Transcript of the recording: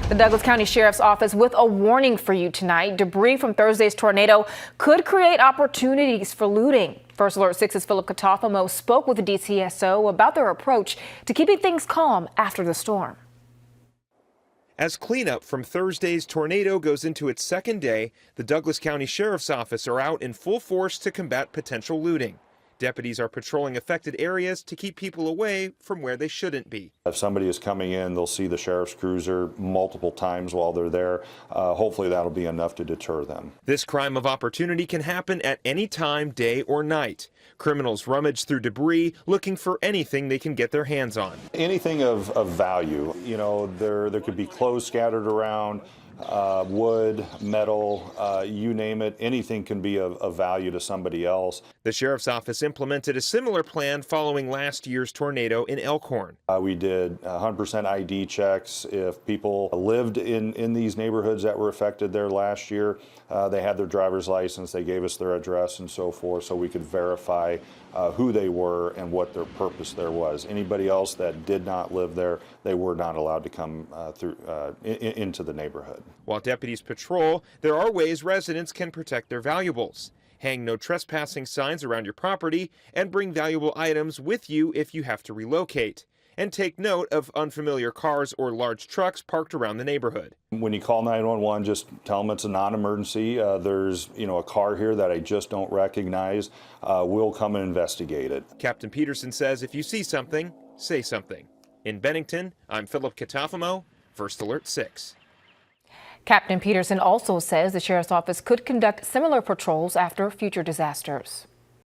The Douglas County Sheriff's Office with a warning for you tonight. Debris from Thursday's tornado could create opportunities for looting. First Alert 6's Philip Katafamo spoke with the DCSO about their approach to keeping things calm after the storm. As cleanup from Thursday's tornado goes into its second day, the Douglas County Sheriff's Office are out in full force to combat potential looting. Deputies are patrolling affected areas to keep people away from where they shouldn't be. If somebody is coming in, they'll see the sheriff's cruiser multiple times while they're there. Hopefully that'll be enough to deter them. This crime of opportunity can happen at any time, day or night. Criminals rummage through debris looking for anything they can get their hands on. Anything of value. You know, there could be clothes scattered around, wood, metal, you name it. Anything can be of value to somebody else. The Sheriff's Office implemented a similar plan following last year's tornado in Elkhorn. We did 100% ID checks. If people lived in these neighborhoods that were affected there last year, they had their driver's license, they gave us their address and so forth, so we could verify who they were and what their purpose there was. Anybody else that did not live there, they were not allowed to come into the neighborhood. While deputies patrol, there are ways residents can protect their valuables. Hang no trespassing signs around your property and bring valuable items with you if you have to relocate. And take note of unfamiliar cars or large trucks parked around the neighborhood. When you call 911, just tell them it's a non-emergency. There's a car here that I just don't recognize. We'll come and investigate it. Captain Peterson says if you see something, say something. In Bennington, I'm Philip Katafamo, First Alert 6. Captain Peterson also says the Sheriff's Office could conduct similar patrols after future disasters.